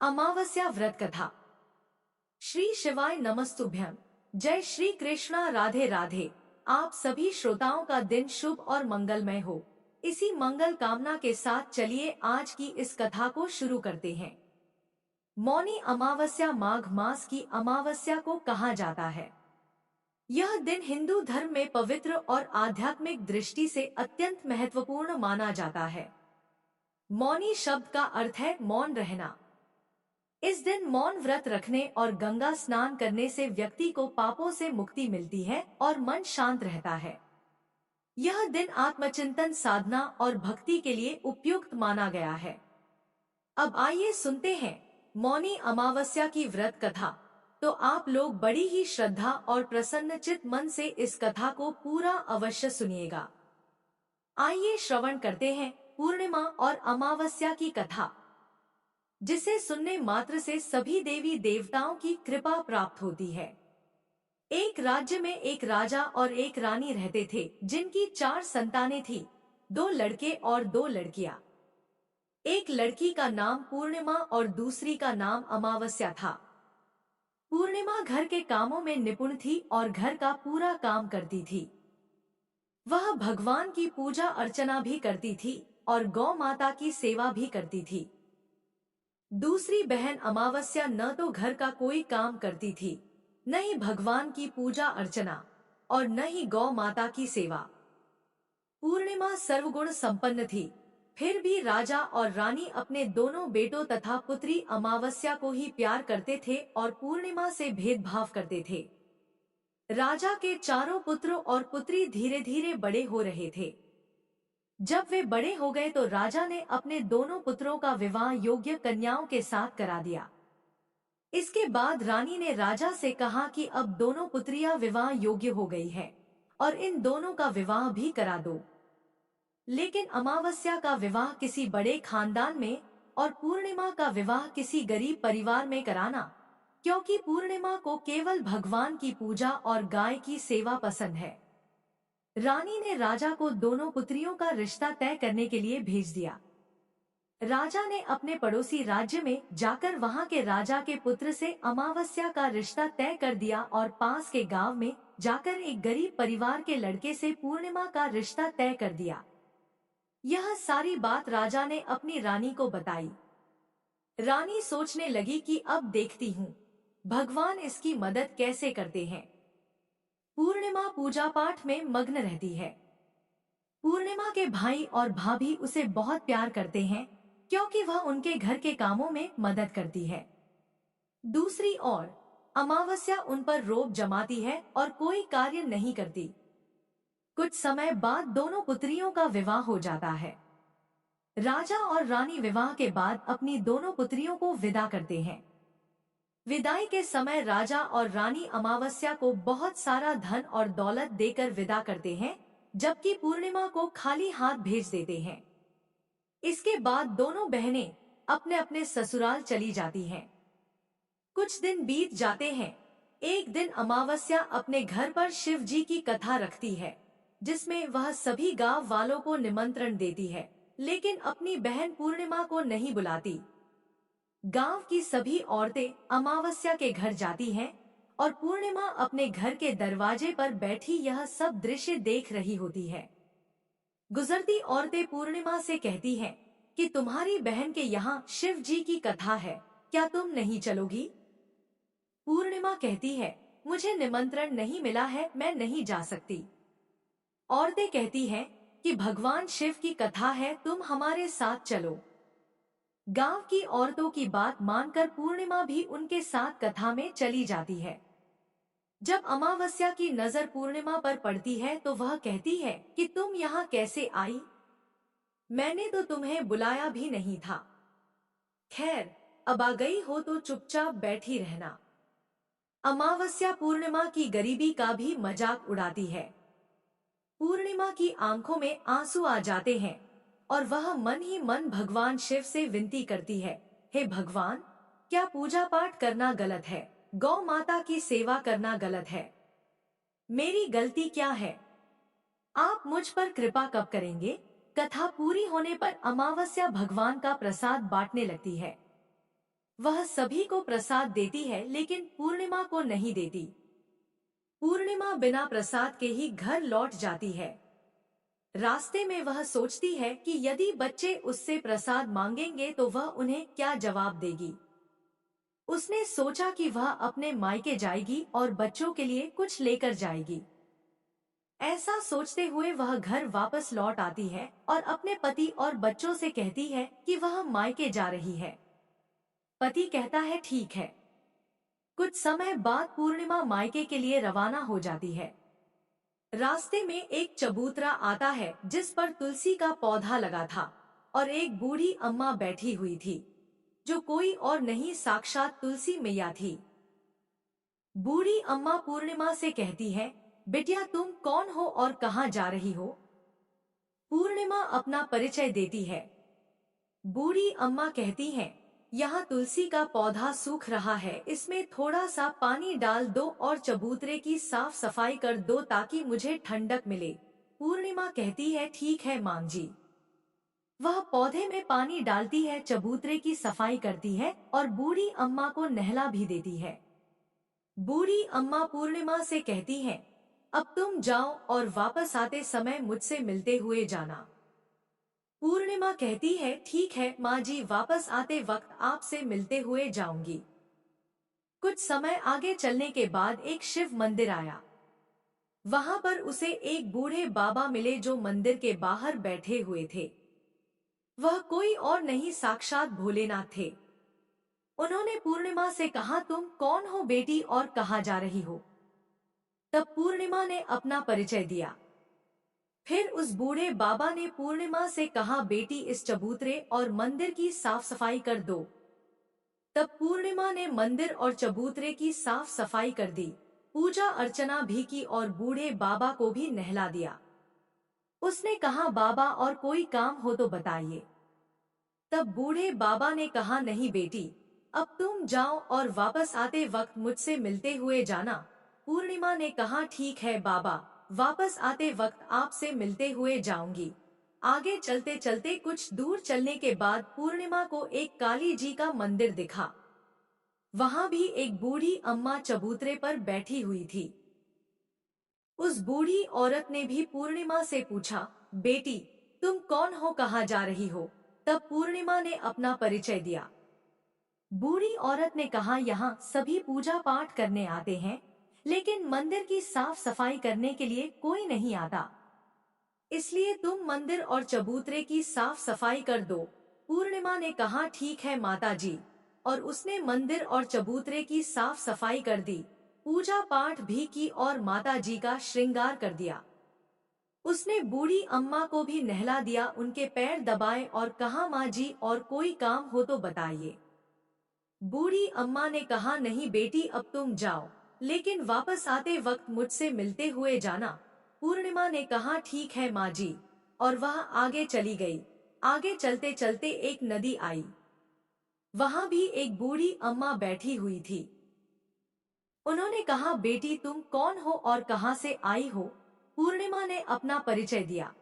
अमावस्या व्रत कथा। श्री शिवाय नमस्तुभ्यं। जय श्री कृष्णा, राधे राधे। आप सभी श्रोताओं का दिन शुभ और मंगलमय हो। इसी मंगल कामना के साथ चलिए आज की इस कथा को शुरू करते हैं। मौनी अमावस्या माघ मास की अमावस्या को कहा जाता है। यह दिन हिंदू धर्म में पवित्र और आध्यात्मिक दृष्टि से अत्यंत महत्वपूर्ण माना जाता है। मौनी शब्द का अर्थ है मौन रहना। इस दिन मौन व्रत रखने और गंगा स्नान करने से व्यक्ति को पापों से मुक्ति मिलती है और मन शांत रहता है। यह दिन आत्मचिंतन, साधना और भक्ति के लिए उपयुक्त माना गया है। अब आइए सुनते हैं मौनी अमावस्या की व्रत कथा। तो आप लोग बड़ी ही श्रद्धा और प्रसन्नचित मन से इस कथा को पूरा अवश्य सुनिएगा। आइए श्रवण करते हैं पूर्णिमा और अमावस्या की कथा, जिसे सुनने मात्र से सभी देवी देवताओं की कृपा प्राप्त होती है। एक राज्य में एक राजा और एक रानी रहते थे, जिनकी 4 संतानें थी, 2 लड़के और 2 लड़कियां। एक लड़की का नाम पूर्णिमा और दूसरी का नाम अमावस्या था। पूर्णिमा घर के कामों में निपुण थी और घर का पूरा काम करती थी। वह भगवान की पूजा अर्चना भी करती थी और गौ माता की सेवा भी करती थी। दूसरी बहन अमावस्या न तो घर का कोई काम करती थी, न ही भगवान की पूजा अर्चना और न ही गौ माता की सेवा। पूर्णिमा सर्वगुण संपन्न थी, फिर भी राजा और रानी अपने दोनों बेटों तथा पुत्री अमावस्या को ही प्यार करते थे और पूर्णिमा से भेदभाव करते थे। राजा के चारों पुत्र और पुत्री धीरे धीरे बड़े हो रहे थे। जब वे बड़े हो गए तो राजा ने अपने दोनों पुत्रों का विवाह योग्य कन्याओं के साथ करा दिया। इसके बाद रानी ने राजा से कहा कि अब दोनों पुत्रियां विवाह योग्य हो गई है और इन दोनों का विवाह भी करा दो। लेकिन अमावस्या का विवाह किसी बड़े खानदान में और पूर्णिमा का विवाह किसी गरीब परिवार में कराना, क्योंकि पूर्णिमा को केवल भगवान की पूजा और गाय की सेवा पसंद है। रानी ने राजा को दोनों पुत्रियों का रिश्ता तय करने के लिए भेज दिया। राजा ने अपने पड़ोसी राज्य में जाकर वहां के राजा के पुत्र से अमावस्या का रिश्ता तय कर दिया और पास के गांव में जाकर एक गरीब परिवार के लड़के से पूर्णिमा का रिश्ता तय कर दिया। यह सारी बात राजा ने अपनी रानी को बताई। रानी सोचने लगी कि अब देखती हूँ भगवान इसकी मदद कैसे करते हैं। पूर्णिमा पूजा पाठ में मग्न रहती है। पूर्णिमा के भाई और भाभी उसे बहुत प्यार करते हैं, क्योंकि वह उनके घर के कामों में मदद करती है। दूसरी ओर अमावस्या उन पर रोब जमाती है और कोई कार्य नहीं करती। कुछ समय बाद दोनों पुत्रियों का विवाह हो जाता है। राजा और रानी विवाह के बाद अपनी दोनों पुत्रियों को विदा करते हैं। विदाई के समय राजा और रानी अमावस्या को बहुत सारा धन और दौलत देकर विदा करते हैं, जबकि पूर्णिमा को खाली हाथ भेज देते हैं। इसके बाद दोनों बहनें अपने अपने ससुराल चली जाती हैं। कुछ दिन बीत जाते हैं। एक दिन अमावस्या अपने घर पर शिव जी की कथा रखती है, जिसमें वह सभी गांव वालों को निमंत्रण देती है, लेकिन अपनी बहन पूर्णिमा को नहीं बुलाती। गांव की सभी औरतें अमावस्या के घर जाती हैं और पूर्णिमा अपने घर के दरवाजे पर बैठी यह सब दृश्य देख रही होती है। गुजरती औरतें पूर्णिमा से कहती हैं कि तुम्हारी बहन के यहाँ शिव जी की कथा है, क्या तुम नहीं चलोगी? पूर्णिमा कहती है, मुझे निमंत्रण नहीं मिला है, मैं नहीं जा सकती। औरतें कहती हैं कि भगवान शिव की कथा है, तुम हमारे साथ चलो। गांव की औरतों की बात मानकर पूर्णिमा भी उनके साथ कथा में चली जाती है। जब अमावस्या की नजर पूर्णिमा पर पड़ती है तो वह कहती है कि तुम यहाँ कैसे आई? मैंने तो तुम्हें बुलाया भी नहीं था। खैर, अब आ गई हो तो चुपचाप बैठी रहना। अमावस्या पूर्णिमा की गरीबी का भी मजाक उड़ाती है। पूर्णिमा की आंखों में आंसू आ जाते हैं और वह मन ही मन भगवान शिव से विनती करती है, हे भगवान, क्या पूजा पाठ करना गलत है? गौ माता की सेवा करना गलत है? मेरी गलती क्या है? आप मुझ पर कृपा कब करेंगे? कथा पूरी होने पर अमावस्या भगवान का प्रसाद बांटने लगती है। वह सभी को प्रसाद देती है लेकिन पूर्णिमा को नहीं देती। पूर्णिमा बिना प्रसाद के ही घर लौट जाती है। रास्ते में वह सोचती है कि यदि बच्चे उससे प्रसाद मांगेंगे तो वह उन्हें क्या जवाब देगी। उसने सोचा कि वह अपने मायके जाएगी और बच्चों के लिए कुछ लेकर जाएगी। ऐसा सोचते हुए वह घर वापस लौट आती है और अपने पति और बच्चों से कहती है कि वह मायके जा रही है। पति कहता है ठीक है। कुछ समय बाद पूर्णिमा मायके के लिए रवाना हो जाती है। रास्ते में एक चबूतरा आता है जिस पर तुलसी का पौधा लगा था और एक बूढ़ी अम्मा बैठी हुई थी, जो कोई और नहीं साक्षात तुलसी मैया थी। बूढ़ी अम्मा पूर्णिमा से कहती है, बिटिया तुम कौन हो और कहाँ जा रही हो? पूर्णिमा अपना परिचय देती है। बूढ़ी अम्मा कहती हैं, यहाँ तुलसी का पौधा सूख रहा है, इसमें थोड़ा सा पानी डाल दो और चबूतरे की साफ सफाई कर दो ताकि मुझे ठंडक मिले। पूर्णिमा कहती है ठीक है मां जी। वह पौधे में पानी डालती है, चबूतरे की सफाई करती है और बूढ़ी अम्मा को नहला भी देती है। बूढ़ी अम्मा पूर्णिमा से कहती हैं, अब तुम जाओ और वापस आते समय मुझसे मिलते हुए जाना। पूर्णिमा कहती है ठीक है माँ जी, वापस आते वक्त आपसे मिलते हुए जाऊंगी। कुछ समय आगे चलने के बाद एक शिव मंदिर आया। वहां पर उसे एक बूढ़े बाबा मिले जो मंदिर के बाहर बैठे हुए थे। वह कोई और नहीं साक्षात भोलेनाथ थे। उन्होंने पूर्णिमा से कहा, तुम कौन हो बेटी और कहाँ जा रही हो? तब पूर्णिमा ने अपना परिचय दिया। फिर उस बूढ़े बाबा ने पूर्णिमा से कहा, बेटी इस चबूतरे और मंदिर की साफ सफाई कर दो। तब पूर्णिमा ने मंदिर और चबूतरे की साफ सफाई कर दी, पूजा अर्चना भी की और बूढ़े बाबा को भी नहला दिया। उसने कहा, बाबा और कोई काम हो तो बताइए। तब बूढ़े बाबा ने कहा, नहीं बेटी, अब तुम जाओ और वापस आते वक्त मुझसे मिलते हुए जाना। पूर्णिमा ने कहा, ठीक है बाबा, वापस आते वक्त आपसे मिलते हुए जाऊंगी। आगे चलते चलते कुछ दूर चलने के बाद पूर्णिमा को एक काली जी का मंदिर दिखा। वहां भी एक बूढ़ी अम्मा चबूतरे पर बैठी हुई थी। उस बूढ़ी औरत ने भी पूर्णिमा से पूछा, बेटी तुम कौन हो, कहाँ जा रही हो? तब पूर्णिमा ने अपना परिचय दिया। बूढ़ी औरत ने कहा, यहाँ सभी पूजा पाठ करने आते हैं, लेकिन मंदिर की साफ सफाई करने के लिए कोई नहीं आता। इसलिए तुम मंदिर और चबूतरे की साफ सफाई कर दो। पूर्णिमा ने कहा, ठीक है माता जी, और उसने मंदिर और चबूतरे की साफ सफाई कर दी, पूजा पाठ भी की और माता जी का श्रृंगार कर दिया। उसने बूढ़ी अम्मा को भी नहला दिया, उनके पैर दबाए और कहा, माँ जी और कोई काम हो तो बताइए। बूढ़ी अम्मा ने कहा, नहीं बेटी अब तुम जाओ, लेकिन वापस आते वक्त मुझसे मिलते हुए जाना। पूर्णिमा ने कहा, ठीक है माँ जी, और वह आगे चली गई। आगे चलते चलते एक नदी आई। वहां भी एक बूढ़ी अम्मा बैठी हुई थी। उन्होंने कहा, बेटी तुम कौन हो और कहां से आई हो? पूर्णिमा ने अपना परिचय दिया।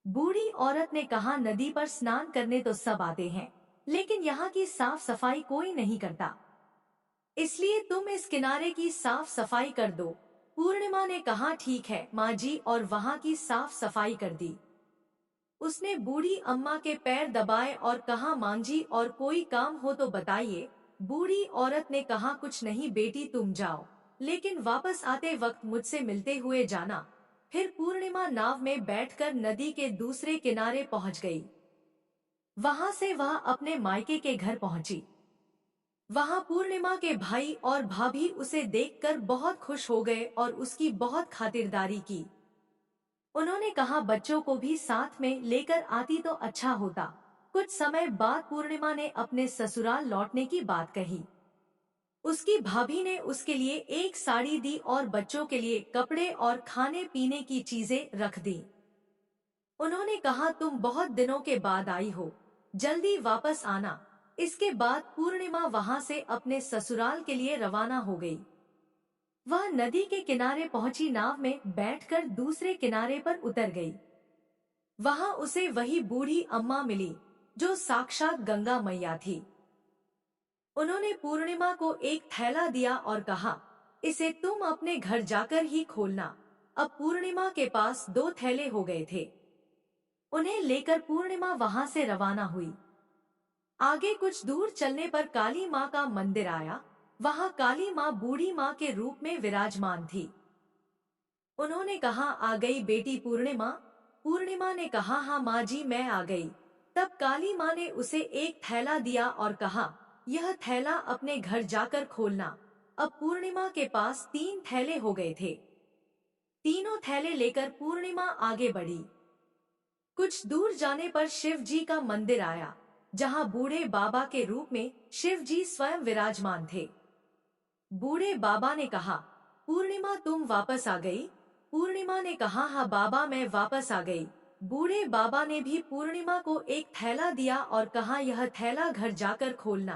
बूढ़ी औरत ने कहा, नदी पर स्नान करने तो सब आते हैं, लेकिन यहाँ की साफ सफाई कोई नहीं करता, इसलिए तुम इस किनारे की साफ सफाई कर दो। पूर्णिमा ने कहा, ठीक है माँ जी, और वहाँ की साफ सफाई कर दी। उसने बूढ़ी अम्मा के पैर दबाए और कहा, माँ जी और कोई काम हो तो बताइए। बूढ़ी औरत ने कहा, कुछ नहीं बेटी तुम जाओ, लेकिन वापस आते वक्त मुझसे मिलते हुए जाना। फिर पूर्णिमा नाव में बैठकर नदी के दूसरे किनारे पहुंच गई। वहां से वह अपने मायके के घर पहुंची। वहां पूर्णिमा के भाई और भाभी उसे देखकर बहुत खुश हो गए और उसकी बहुत खातिरदारी की। उन्होंने कहा, बच्चों को भी साथ में लेकर आती तो अच्छा होता। कुछ समय बाद पूर्णिमा ने अपने ससुराल लौटने की बात कही। उसकी भाभी ने उसके लिए एक साड़ी दी और बच्चों के लिए कपड़े और खाने पीने की चीजें रख दी। उन्होंने कहा, तुम बहुत दिनों के बाद आई हो, जल्दी वापस आना। इसके बाद पूर्णिमा वहां से अपने ससुराल के लिए रवाना हो गई। वह नदी के किनारे पहुंची, नाव में बैठकर दूसरे किनारे पर उतर गई। वहां उसे वही बूढ़ी अम्मा मिली, जो साक्षात गंगा मैया थी। उन्होंने पूर्णिमा को एक थैला दिया और कहा, इसे तुम अपने घर जाकर ही खोलना। अब पूर्णिमा के पास 2 थैले हो गए थे। उन्हें लेकर पूर्णिमा वहां से रवाना हुई। आगे कुछ दूर चलने पर काली माँ का मंदिर आया। वहां काली माँ बूढ़ी माँ के रूप में विराजमान थी। उन्होंने कहा, आ गई बेटी पूर्णिमा। पूर्णिमा ने कहा, हाँ माँ जी मैं आ गई। तब काली माँ ने उसे एक थैला दिया और कहा, यह थैला अपने घर जाकर खोलना। अब पूर्णिमा के पास 3 थैले हो गए थे। तीनों थैले लेकर पूर्णिमा आगे बढ़ी। कुछ दूर जाने पर शिव जी का मंदिर आया, जहाँ बूढ़े बाबा के रूप में शिव जी स्वयं विराजमान थे। बूढ़े बाबा ने कहा, पूर्णिमा तुम वापस आ गई। पूर्णिमा ने कहा, हाँ बाबा मैं वापस आ गई। बूढ़े बाबा ने भी पूर्णिमा को एक थैला दिया और कहा, यह थैला घर जाकर खोलना।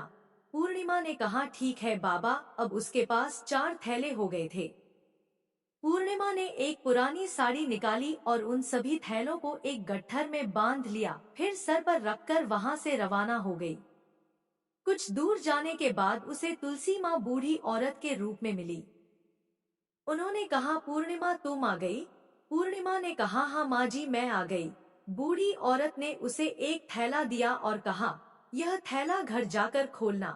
पूर्णिमा ने कहा, ठीक है बाबा। अब उसके पास 4 थैले हो गए थे। पूर्णिमा ने एक पुरानी साड़ी निकाली और उन सभी थैलों को एक गट्ठर में बांध लिया, फिर सर पर रखकर वहां से रवाना हो गई। कुछ दूर जाने के बाद उसे तुलसी माँ बूढ़ी औरत के रूप में मिली। उन्होंने कहा, पूर्णिमा तुम आ गई। पूर्णिमा ने कहा, हाँ माँ जी मैं आ गई। बूढ़ी औरत ने उसे एक थैला दिया और कहा, यह थैला घर जाकर खोलना।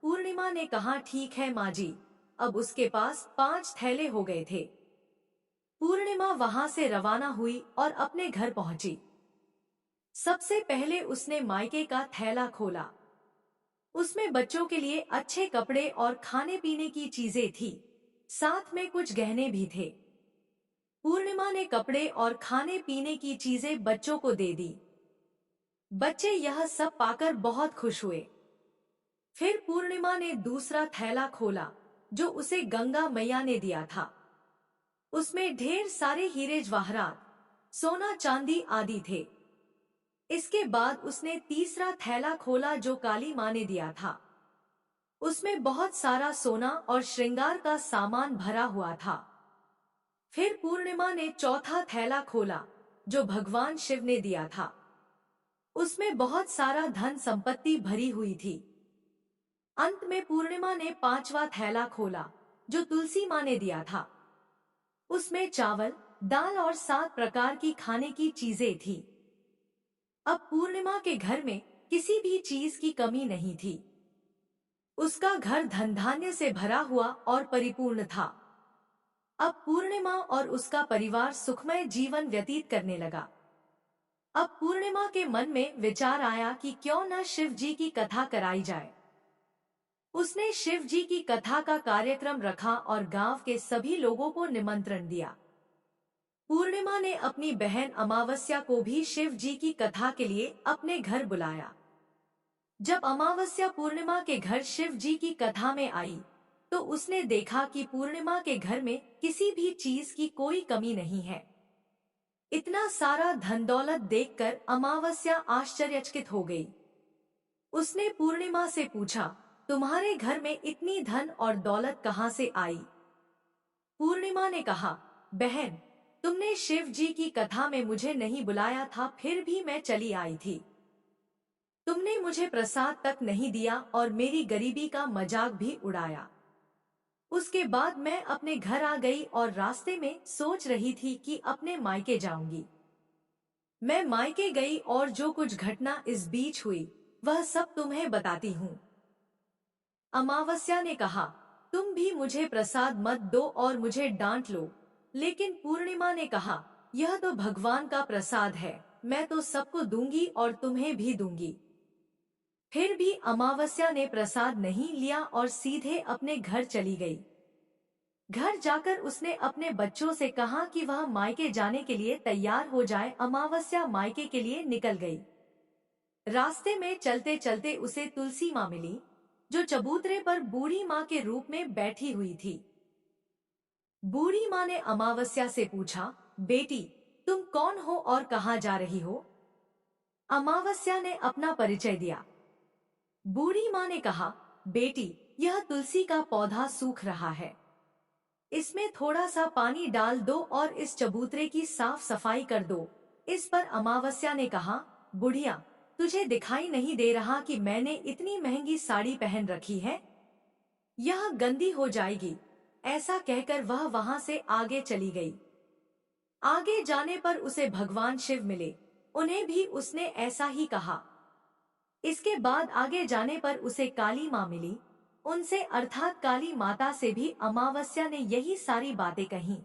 पूर्णिमा ने कहा, ठीक है माँ जी। अब उसके पास 5 थैले हो गए थे। पूर्णिमा वहां से रवाना हुई और अपने घर पहुंची। सबसे पहले उसने मायके का थैला खोला। उसमें बच्चों के लिए अच्छे कपड़े और खाने पीने की चीजें थी। साथ में कुछ गहने भी थे। पूर्णिमा ने कपड़े और खाने पीने की चीजें बच्चों को दे दी। बच्चे यह सब पाकर बहुत खुश हुए। फिर पूर्णिमा ने दूसरा थैला खोला, जो उसे गंगा मैया ने दिया था। उसमें ढेर सारे हीरे जवाहरात, सोना चांदी आदि थे। इसके बाद उसने तीसरा थैला खोला, जो काली माँ ने दिया था। उसमें बहुत सारा सोना और श्रृंगार का सामान भरा हुआ था। फिर पूर्णिमा ने चौथा थैला खोला, जो भगवान शिव ने दिया था। उसमें बहुत सारा धन संपत्ति भरी हुई थी। अंत में पूर्णिमा ने 5वां थैला खोला, जो तुलसी माँ ने दिया था। उसमें चावल, दाल और 7 प्रकार की खाने की चीजें थी। अब पूर्णिमा के घर में किसी भी चीज की कमी नहीं थी। उसका घर धन धान्य से भरा हुआ और परिपूर्ण था। अब पूर्णिमा और उसका परिवार सुखमय जीवन व्यतीत करने लगा। अब पूर्णिमा के मन में विचार आया कि क्यों न शिव जी की कथा कराई जाए। उसने शिव जी की कथा का कार्यक्रम रखा और गांव के सभी लोगों को निमंत्रण दिया। पूर्णिमा ने अपनी बहन अमावस्या को भी शिव जी की कथा के लिए अपने घर बुलाया। जब अमावस्या पूर्णिमा के घर शिव जी की कथा में आई, तो उसने देखा कि पूर्णिमा के घर में किसी भी चीज की कोई कमी नहीं है। इतना सारा धन दौलत देखकर अमावस्या आश्चर्यचकित हो गई। उसने पूर्णिमा से पूछा, तुम्हारे घर में इतनी धन और दौलत कहाँ से आई? पूर्णिमा ने कहा, बहन, तुमने शिव जी की कथा में मुझे नहीं बुलाया था, फिर भी मैं चली आई थी। तुमने मुझे प्रसाद तक नहीं दिया और मेरी गरीबी का मजाक भी उड़ाया। उसके बाद मैं अपने घर आ गई और रास्ते में सोच रही थी कि अपने मायके जाऊंगी। मैं मायके गई और जो कुछ घटना इस बीच हुई, वह सब तुम्हें बताती हूँ। अमावस्या ने कहा, तुम भी मुझे प्रसाद मत दो और मुझे डांट लो। लेकिन पूर्णिमा ने कहा, यह तो भगवान का प्रसाद है, मैं तो सबको दूंगी और तुम्हें भी दूंगी। फिर भी अमावस्या ने प्रसाद नहीं लिया और सीधे अपने घर चली गई। घर जाकर उसने अपने बच्चों से कहा कि वह मायके जाने के लिए तैयार हो जाए। अमावस्या मायके के लिए निकल गई। रास्ते में चलते चलते उसे तुलसी माँ मिली, जो चबूतरे पर बूढ़ी माँ के रूप में बैठी हुई थी। बूढ़ी माँ ने अमावस्या से पूछा, बेटी, तुम कौन हो और कहाँ जा रही हो? अमावस्या ने अपना परिचय दिया। बूढ़ी माँ ने कहा, बेटी, यह तुलसी का पौधा सूख रहा है। इसमें थोड़ा सा पानी डाल दो और इस चबूतरे की साफ सफाई कर दो। इस पर अमावस्या ने कहा, बुढ़िया, तुझे दिखाई नहीं दे रहा कि मैंने इतनी महंगी साड़ी पहन रखी है? यह गंदी हो जाएगी। ऐसा कहकर वह वहां से आगे चली गई। आगे जाने पर उसे भगवान शिव मिले। उन्हें भी उसने ऐसा ही कहा। इसके बाद आगे जाने पर उसे काली माँ मिली। उनसे अर्थात काली माता से भी अमावस्या ने यही सारी बातें कहीं।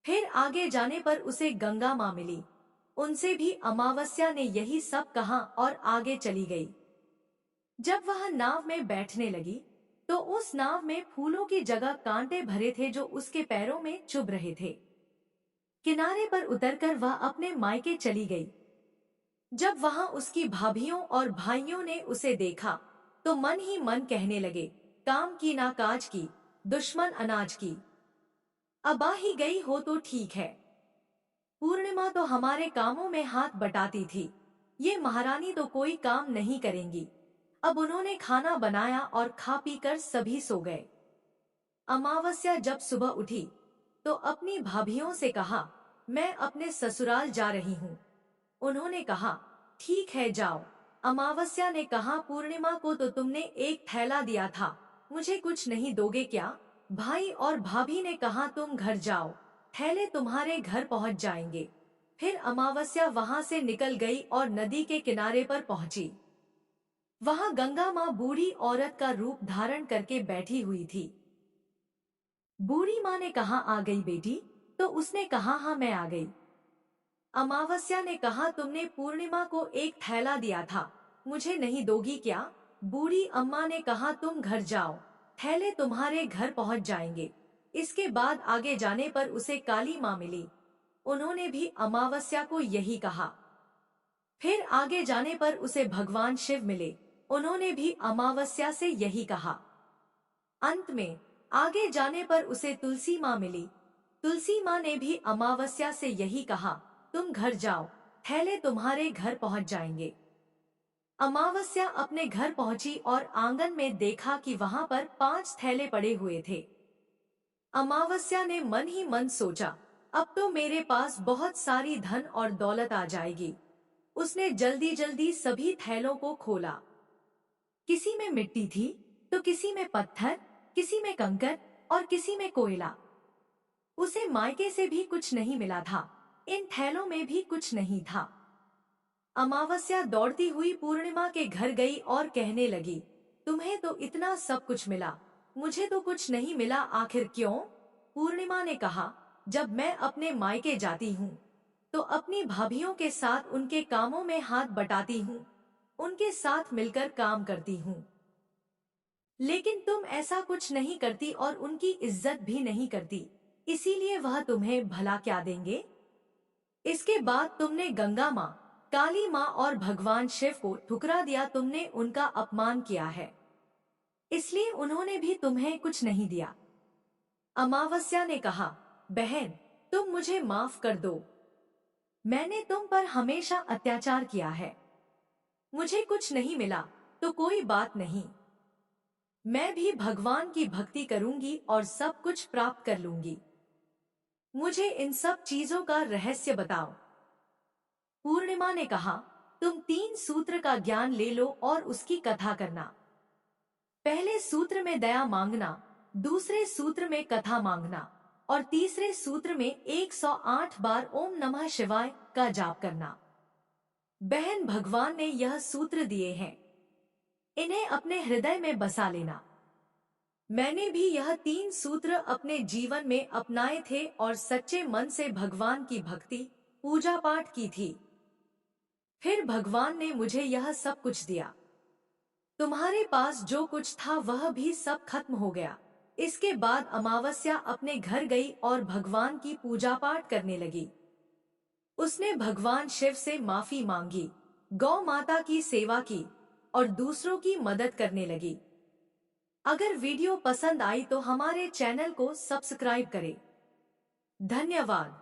फिर आगे जाने पर उसे गंगा माँ मिली। उनसे भी अमावस्या ने यही सब कहा और आगे चली गई। जब वह नाव में बैठने लगी तो उस नाव में फूलों की जगह कांटे भरे थे जो उसके पैरों में चुभ रहे थे। किनारे पर उतरकर वह अपने मायके चली गई। जब वहां उसकी भाभियों और भाइयों ने उसे देखा तो मन ही मन कहने लगे, काम की ना काज की, दुश्मन अनाज की। अब आ ही गई हो तो ठीक है। पूर्णिमा तो हमारे कामों में हाथ बटाती थी, ये महारानी तो कोई काम नहीं करेंगी। अब उन्होंने खाना बनाया और खा पी कर सभी सो गए। अमावस्या जब सुबह उठी तो अपनी भाभियों से कहा, मैं अपने ससुराल जा रही हूँ। उन्होंने कहा, ठीक है जाओ। अमावस्या ने कहा, पूर्णिमा को तो तुमने एक थैला दिया था, मुझे कुछ नहीं दोगे क्या? भाई और भाभी ने कहा, तुम घर जाओ, थैले तुम्हारे घर पहुंच जाएंगे। फिर अमावस्या वहां से निकल गई और नदी के किनारे पर पहुंची। वहां गंगा माँ बूढ़ी औरत का रूप धारण करके बैठी हुई थी। बूढ़ी माँ ने कहा, आ गई बेटी? तो उसने कहा, हाँ मैं आ गई। अमावस्या ने कहा, तुमने पूर्णिमा को एक थैला दिया था, मुझे नहीं दोगी क्या? बूढ़ी अम्मा ने कहा, तुम घर जाओ, थैले तुम्हारे घर पहुंच जाएंगे। इसके बाद आगे जाने पर उसे काली माँ मिली। उन्होंने भी अमावस्या को यही कहा। फिर आगे जाने पर उसे भगवान शिव मिले। उन्होंने भी अमावस्या से यही कहा। अंत में आगे जाने पर उसे तुलसी माँ मिली। तुलसी माँ ने भी अमावस्या से यही कहा, तुम घर जाओ, थैले तुम्हारे घर पहुंच जाएंगे। अमावस्या अपने घर पहुंची और आंगन में देखा कि वहां पर 5 थैले पड़े हुए थे। अमावस्या ने मन ही मन सोचा, अब तो मेरे पास बहुत सारी धन और दौलत आ जाएगी। उसने जल्दी जल्दी सभी थैलों को खोला। किसी में मिट्टी थी तो किसी में पत्थर, किसी में कंकर और किसी में कोयला। उसे मायके से भी कुछ नहीं मिला था, इन थैलों में भी कुछ नहीं था। अमावस्या दौड़ती हुई पूर्णिमा के घर गई और कहने लगी, तुम्हें तो इतना सब कुछ मिला, मुझे तो कुछ नहीं मिला, आखिर क्यों? पूर्णिमा ने कहा, जब मैं अपने मायके जाती हूँ तो अपनी भाभियों के साथ उनके कामों में हाथ बटाती हूँ, उनके साथ मिलकर काम करती हूँ। लेकिन तुम ऐसा कुछ नहीं करती और उनकी इज्जत भी नहीं करती, इसीलिए वह तुम्हें भला क्या देंगे? इसके बाद तुमने गंगा माँ, काली माँ और भगवान शिव को ठुकरा दिया, तुमने उनका अपमान किया है, इसलिए उन्होंने भी तुम्हें कुछ नहीं दिया। अमावस्या ने कहा, बहन तुम मुझे माफ कर दो, मैंने तुम पर हमेशा अत्याचार किया है, मुझे कुछ नहीं मिला तो कोई बात नहीं, मैं भी भगवान की भक्ति करूंगी और सब कुछ प्राप्त कर लूंगी। मुझे इन सब चीजों का रहस्य बताओ। पूर्णिमा ने कहा, तुम 3 सूत्र का ज्ञान ले लो और उसकी कथा करना। पहले सूत्र में दया मांगना, दूसरे सूत्र में कथा मांगना और तीसरे सूत्र में 108 बार ओम नमः शिवाय का जाप करना। बहन भगवान ने यह सूत्र दिए हैं, इन्हें अपने हृदय में बसा लेना। मैंने भी यह 3 सूत्र अपने जीवन में अपनाए थे और सच्चे मन से भगवान की भक्ति पूजा पाठ की थी। फिर भगवान ने मुझे यह सब कुछ दिया। तुम्हारे पास जो कुछ था वह भी सब खत्म हो गया। इसके बाद अमावस्या अपने घर गई और भगवान की पूजा पाठ करने लगी। उसने भगवान शिव से माफी मांगी, गौ माता की सेवा की और दूसरों की मदद करने लगी। अगर वीडियो पसंद आई तो हमारे चैनल को सब्सक्राइब करें। धन्यवाद।